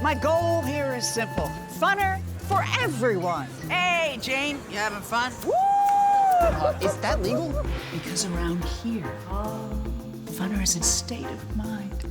My goal here is simple. Funner for everyone. Hey, Jane, you having fun? Woo! Is that legal? Because around here, funner is a state of mind.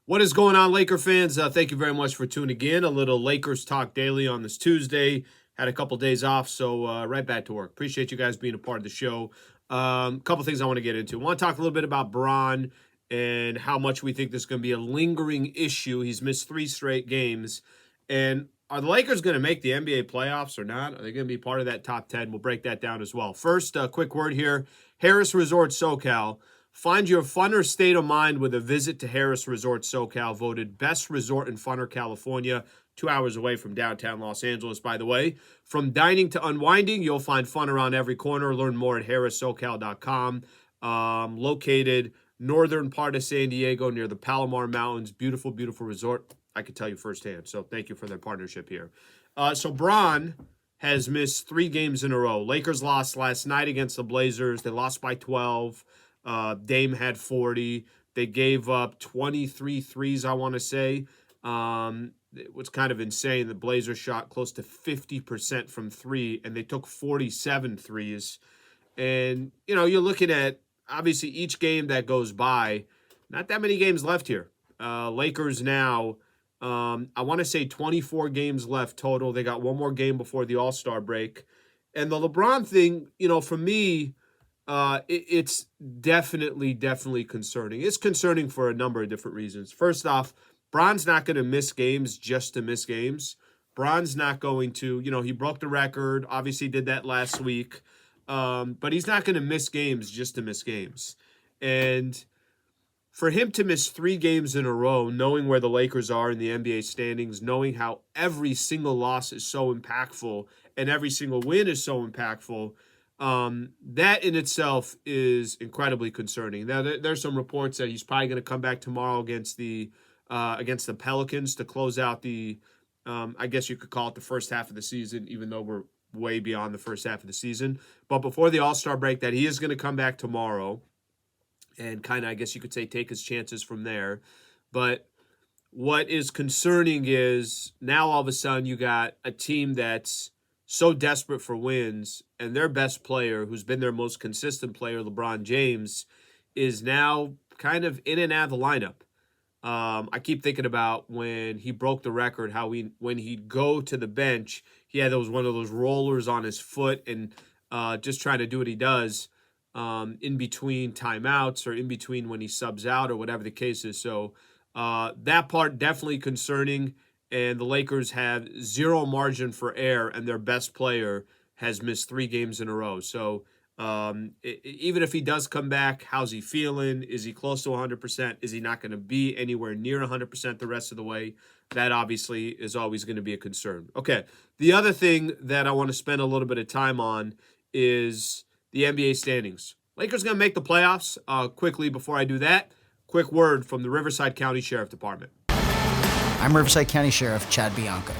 What is going on, Laker fans? Thank you very much for tuning in. A little Lakers Talk Daily on this Tuesday. Had a couple days off, so right back to work. Appreciate you guys being a part of the show. Couple things I want to get into. I want to talk a little bit about Bron and how much we think this is going to be a lingering issue. He's missed 3 straight games. And are the Lakers going to make the NBA playoffs or not? Are they going to be part of that top 10? We'll break that down as well. First, a quick word here. Harris Resort SoCal. Find your funner state of mind with a visit to Harris Resort SoCal, voted best resort in funner California, 2 hours away from downtown Los Angeles, by the way. From dining to unwinding, you'll find fun around every corner. Learn more at harrissocal.com. Located northern part of San Diego near the Palomar Mountains. Beautiful, beautiful resort. I could tell you firsthand. So thank you for their partnership here. So Bron has missed 3 games in a row. Lakers lost last night against the Blazers. They lost by 12. Dame had 40. They gave up 23 threes, I want to say. It was kind of insane. The Blazers shot close to 50% from 3, and they took 47 threes. And, you know, you're looking at, obviously, each game that goes by, not that many games left here. Lakers now, I want to say 24 games left total. They got one more game before the All-Star break. And the LeBron thing, you know, for me, it's definitely concerning. It's concerning for a number of different reasons. First off, Bron's not going to miss games just to miss games. Bron's not going to, you know, he broke the record, obviously did that last week, but he's not going to miss games just to miss games. And for him to miss 3 games in a row, knowing where the Lakers are in the NBA standings, knowing how every single loss is so impactful and every single win is so impactful, that in itself is incredibly concerning. Now, there's some reports that he's probably going to come back tomorrow against the Pelicans to close out the, I guess you could call it the first half of the season, even though we're way beyond the first half of the season. But before the All-Star break, that he is going to come back tomorrow and kind of, I guess you could say, take his chances from there. But what is concerning is now all of a sudden you got a team that's so desperate for wins, and their best player, who's been their most consistent player, LeBron James, is now kind of in and out of the lineup. I keep thinking about when he broke the record, how when he'd go to the bench, he had one of those rollers on his foot and just trying to do what he does in between timeouts or in between when he subs out or whatever the case is. So that part definitely concerning. And the Lakers have 0 margin for error, and their best player has missed 3 games in a row. So even if he does come back, how's he feeling? Is he close to 100%? Is he not going to be anywhere near 100% the rest of the way? That obviously is always going to be a concern. Okay, the other thing that I want to spend a little bit of time on is the NBA standings. Lakers going to make the playoffs. Quickly, before I do that, quick word from the Riverside County Sheriff Department. I'm Riverside County Sheriff Chad Bianco.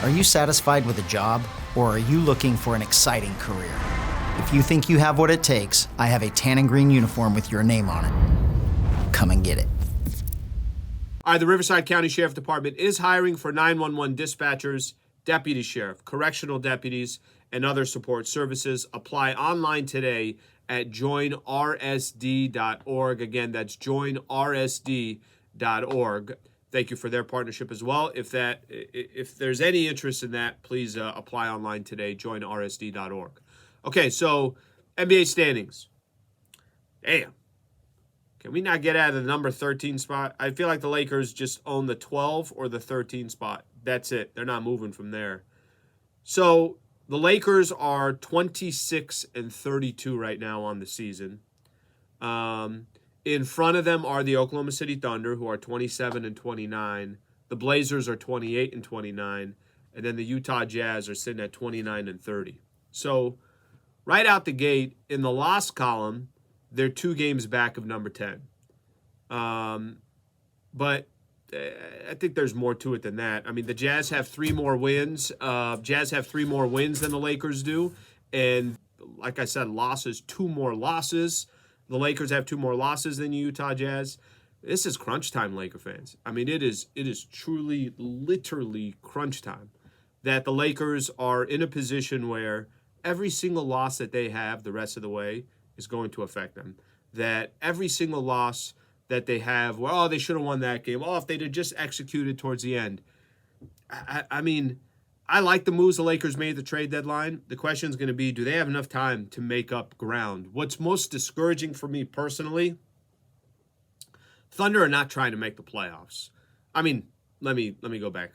Are you satisfied with a job, or are you looking for an exciting career? If you think you have what it takes, I have a tan and green uniform with your name on it. Come and get it. All right, the Riverside County Sheriff Department is hiring for 911 dispatchers, deputy sheriff, correctional deputies, and other support services. Apply online today at joinrsd.org. Again, that's joinrsd.org. Thank you for their partnership as well. If there's any interest in that, please apply online today, joinrsd.org. Okay, so NBA standings. Damn. Can we not get out of the number 13 spot? I feel like the Lakers just own the 12 or the 13 spot. That's it. They're not moving from there. So the Lakers are 26-32 right now on the season. In front of them are the Oklahoma City Thunder, who are 27-29. The Blazers are 28-29. And then the Utah Jazz are sitting at 29-30. So right out the gate, in the loss column, they're 2 games back of number 10. But I think there's more to it than that. I mean, the Jazz have 3 more wins. Jazz have 3 more wins than the Lakers do. And like I said, losses, 2 more losses. The Lakers have 2 more losses than the Utah Jazz. This is crunch time, Laker fans. I mean, it is truly, literally crunch time. That the Lakers are in a position where every single loss that they have the rest of the way is going to affect them. That every single loss that they have, well, oh, they should have won that game. Oh, if they'd have just executed towards the end. I mean, I like the moves the Lakers made at the trade deadline. The question is going to be, do they have enough time to make up ground? What's most discouraging for me personally, Thunder are not trying to make the playoffs. I mean, let me go back.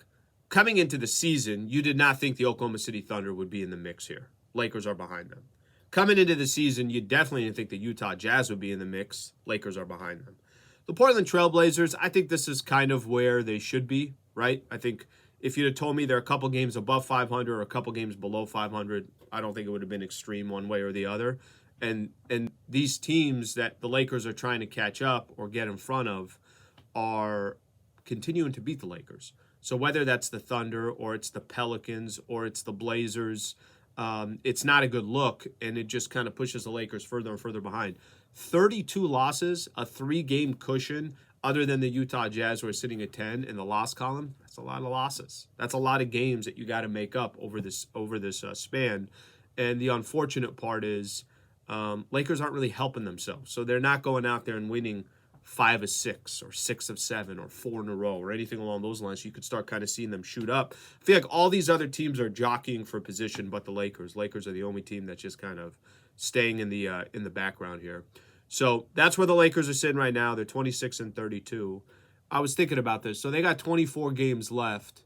Coming into the season, you did not think the Oklahoma City Thunder would be in the mix here. Lakers are behind them. Coming into the season, you definitely didn't think the Utah Jazz would be in the mix. Lakers are behind them. The Portland Trailblazers, I think this is kind of where they should be, right? I think if you'd have told me they're a couple games above 500 or a couple games below 500, I don't think it would have been extreme one way or the other. And these teams that the Lakers are trying to catch up or get in front of are continuing to beat the Lakers. So whether that's the Thunder or it's the Pelicans or it's the Blazers, it's not a good look, and it just kind of pushes the Lakers further and further behind. 32 losses, a 3-game cushion, other than the Utah Jazz who are sitting at 10 in the loss column. That's a lot of losses. That's a lot of games that you got to make up over this span. And the unfortunate part is Lakers aren't really helping themselves. So they're not going out there and winning 5 of 6 or 6 of 7 or 4 in a row or anything along those lines. You could start kind of seeing them shoot up. I feel like all these other teams are jockeying for position, but the Lakers. Lakers are the only team that's just kind of staying in the background here. So that's where the Lakers are sitting right now. They're 26-32. I was thinking about this. So they got 24 games left.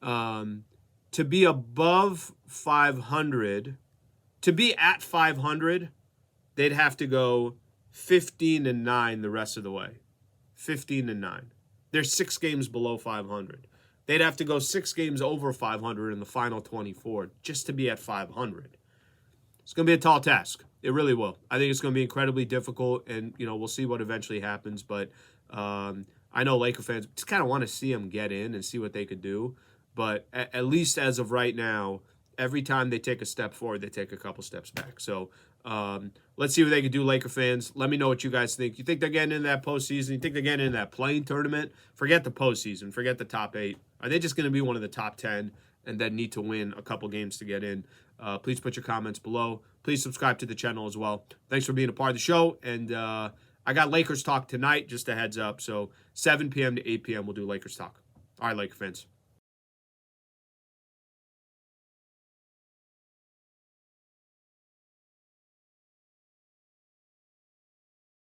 To be above 500, to be at 500, they'd have to go 15-9 the rest of the way. 15-9. They're 6 games below 500. They'd have to go 6 games over 500 in the final 24 just to be at 500. It's going to be a tall task. It really will. I think it's going to be incredibly difficult, and we'll see what eventually happens. But I know Laker fans just kind of want to see them get in and see what they could do. But at least as of right now, every time they take a step forward, they take a couple steps back. So let's see what they can do, Laker fans. Let me know what you guys think. You think they're getting into that postseason? You think they're getting into that playing tournament? Forget the postseason. Forget the top 8. Are they just going to be one of the top 10 and then need to win a couple games to get in? Please put your comments below. Please subscribe to the channel as well. Thanks for being a part of the show. And I got Lakers Talk tonight, just a heads up. So 7 p.m. to 8 p.m. we'll do Lakers Talk. All right, Laker fans.